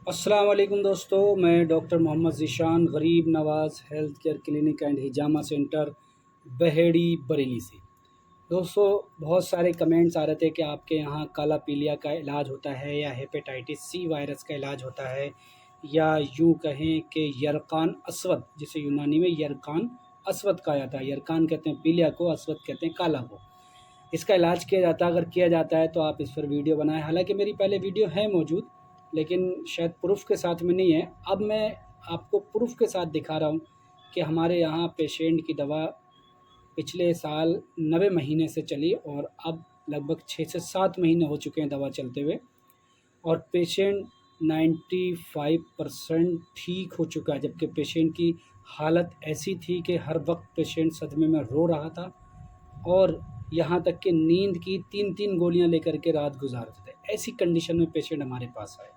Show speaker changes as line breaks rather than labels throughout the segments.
अस्सलाम वालेकुम दोस्तों, मैं doctor Mohammad Zeeshan Garib Nawaz health care clinic and Hijama centre Baheri Bareilly से। दोस्तों, बहुत सारे कमेंट्स आ रहे थे कि आपके यहाँ काला पीलिया का इलाज होता है या हेपेटाइटिस सी वायरस का इलाज होता है, या यूँ कहें कि यरकान अस्वद, जिसे यूनानी में यरकान अस्वद कहा जाता है। यरकान कहते हैं पीलिया को, अस्वद कहते हैं काला को। इसका इलाज किया जाता है, अगर किया जाता है तो आप इस पर वीडियो बनाएं। हालांकि मेरी पहले वीडियो है मौजूद, लेकिन शायद प्रूफ के साथ में नहीं है। अब मैं आपको प्रूफ के साथ दिखा रहा हूँ कि हमारे यहाँ पेशेंट की दवा पिछले साल 90 महीने से चली और अब लगभग 6 से 7 महीने हो चुके हैं दवा चलते हुए, और पेशेंट 95% ठीक हो चुका है। जबकि पेशेंट की हालत ऐसी थी कि हर वक्त पेशेंट सदमे में रो रहा था और यहाँ तक कि नींद की 3-3 गोलियाँ लेकर के रात गुज़ारते थे। ऐसी कंडीशन में पेशेंट हमारे पास आए।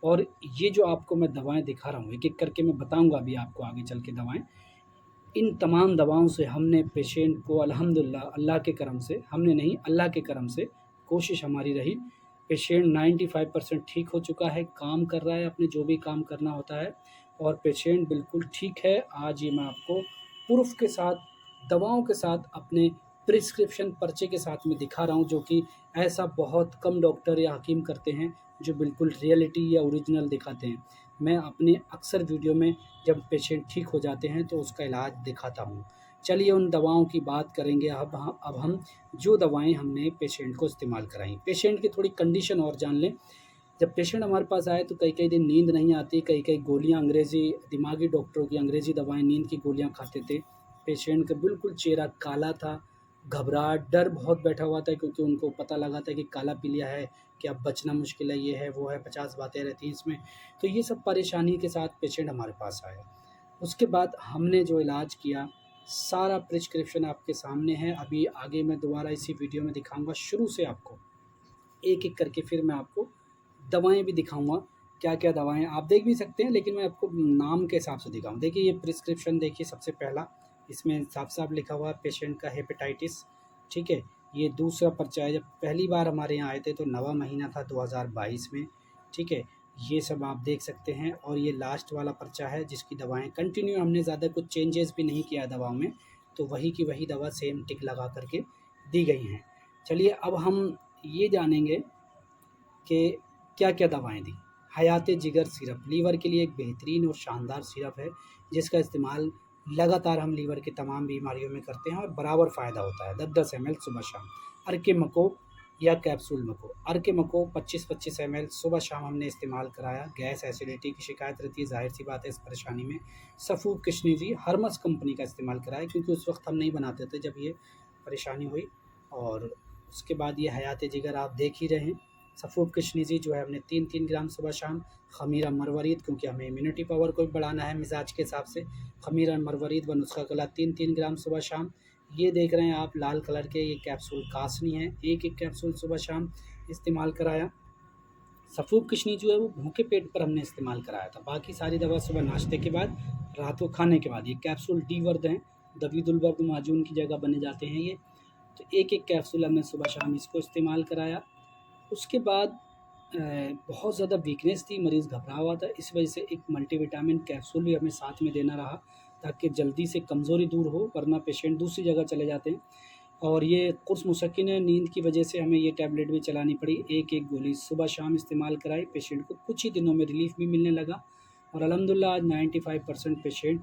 और ये जो आपको मैं दवाएँ दिखा रहा हूँ, एक-एक करके मैं बताऊँगा अभी आपको आगे चल के दवाएँ। इन तमाम दवाओं से हमने पेशेंट को अल्हम्दुलिल्लाह, अल्लाह के करम से, हमने नहीं अल्लाह के करम से, कोशिश हमारी रही, पेशेंट 95% ठीक हो चुका है, काम कर रहा है अपने जो भी काम करना होता है, और पेशेंट बिल्कुल ठीक है। आज ये मैं आपको प्रूफ़ के साथ, दवाओं के साथ, अपने प्रिस्क्रिप्शन पर्चे के साथ में दिखा रहा हूँ, जो कि ऐसा बहुत कम डॉक्टर या हकीम करते हैं जो बिल्कुल रियलिटी या ओरिजिनल दिखाते हैं। मैं अपने अक्सर वीडियो में जब पेशेंट ठीक हो जाते हैं तो उसका इलाज दिखाता हूँ। चलिए उन दवाओं की बात करेंगे। अब हम जो दवाएँ हमने पेशेंट को इस्तेमाल कराई, पेशेंट की थोड़ी कंडीशन और जान लें। जब पेशेंट हमारे पास आए तो कई-कई दिन नींद नहीं आती, कई-कई गोलियाँ अंग्रेज़ी, दिमागी डॉक्टरों की अंग्रेज़ी दवाएँ, नींद की गोलियाँ खाते थे। पेशेंट का बिल्कुल चेहरा काला था, घबराहट, डर बहुत बैठा हुआ था, क्योंकि उनको पता लगा था कि काला पीलिया है, कि अब बचना मुश्किल है, ये है, वो है, 50 बातें रहती हैं इसमें। तो ये सब परेशानी के साथ पेशेंट हमारे पास आया। उसके बाद हमने जो इलाज किया, सारा प्रिस्क्रिप्शन आपके सामने है। अभी आगे मैं दोबारा इसी वीडियो में दिखाऊँगा शुरू से आपको, एक-एक करके फिर मैं आपको दवाएँ भी दिखाऊँगा, क्या-क्या दवाएँ आप देख भी सकते हैं, लेकिन मैं आपको नाम के हिसाब से दिखाऊँ। देखिए ये प्रिस्क्रिप्शन देखिए, सबसे पहला इसमें साफ-साफ लिखा हुआ है पेशेंट का हेपेटाइटिस, ठीक है? ये दूसरा पर्चा है। जब पहली बार हमारे यहाँ आए थे तो 9वाँ महीना था 2022 में, ठीक है? ये सब आप देख सकते हैं, और ये लास्ट वाला पर्चा है जिसकी दवाएँ कंटिन्यू, हमने ज़्यादा कुछ चेंजेस भी नहीं किया दवाओं में, तो वही की वही दवा सेम टिक लगा कर के दी गई हैं। चलिए अब हम ये जानेंगे कि क्या-क्या दवाएँ दी। हयाते जिगर सिरप लीवर के लिए एक बेहतरीन और शानदार सिरप है, जिसका इस्तेमाल लगातार हम लीवर की तमाम बीमारियों में करते हैं और बराबर फ़ायदा होता है। 10-10 एमएल सुबह-शाम। अर्के मको या कैप्सूल मको। अर्के मको 25-25 एमएल सुबह-शाम हमने इस्तेमाल कराया। गैस, एसिडिटी की शिकायत रहती है, ज़ाहिर-सी बात है इस परेशानी में। सफ़ूब किशनिजी हर्मस कंपनी का इस्तेमाल कराया, क्योंकि उस वक़्त हम नहीं बनाते थे जब ये परेशानी हुई। और उसके बाद ये हयाते जिगर आप देख ही रहे हैं। सफ़ूब किशनिजी जो है हमने 3-3 ग्राम सुबह-शाम। ख़मीरा मरवरीद, क्योंकि हमें इम्यूनिटी पावर को भी बढ़ाना है मिज़ाज के हिसाब से। ख़मीरा मरवरीद व नुस्ख़ा कला 3-3 ग्राम सुबह-शाम। ये देख रहे हैं आप लाल कलर के, ये कैप्सूल कासनी है, एक-एक कैप्सूल सुबह-शाम इस्तेमाल कराया। सफ़ूब किशनी जो है वो भूखे पेट पर हमने इस्तेमाल कराया था। बाकी सारी दवा सुबह नाश्ते के बाद, रात को खाने के बाद। ये कैप्सूल डी वर्द हैं, दवीदुल वर्द माजून की जगह बने जाते हैं ये। तो एक-एक कैप्सूल हमने सुबह-शाम इसको इस्तेमाल कराया। उसके बाद बहुत ज़्यादा वीकनेस थी, मरीज़ घबरा हुआ था, इस वजह से एक मल्टीविटामिन कैप्सूल भी हमें साथ में देना रहा, ताकि जल्दी से कमज़ोरी दूर हो, वरना पेशेंट दूसरी जगह चले जाते हैं। और ये कुर्स मुसक्किन है, नींद की वजह से हमें ये टैबलेट भी चलानी पड़ी। एक-एक गोली सुबह-शाम इस्तेमाल कराई, पेशेंट को कुछ ही दिनों में रिलीफ़ भी मिलने लगा, और अल्हम्दुलिल्लाह आज 95% पेशेंट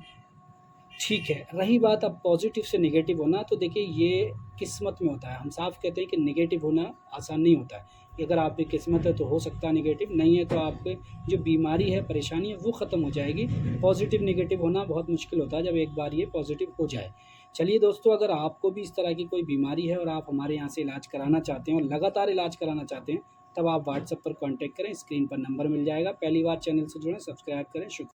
ठीक है। रही बात अब पॉज़िटिव से नेगेटिव होना, तो देखिए ये किस्मत में होता है। हम साफ़ कहते हैं कि नेगेटिव होना आसान नहीं होता है, कि अगर आपकी किस्मत है तो हो सकता है नेगेटिव, नहीं है तो आपके जो बीमारी है, परेशानी है, वो ख़त्म हो जाएगी। पॉज़िटिव नेगेटिव होना बहुत मुश्किल होता है जब एक बार ये पॉज़िटिव हो जाए। चलिए दोस्तों, अगर आपको भी इस तरह की कोई बीमारी है और आप हमारे यहाँ से इलाज कराना चाहते हैं और लगातार इलाज कराना चाहते हैं, तब आप व्हाट्सएप पर कॉन्टैक्ट करें, स्क्रीन पर नंबर मिल जाएगा। पहली बार चैनल से जुड़ें, सब्सक्राइब करें। शुक्रिया।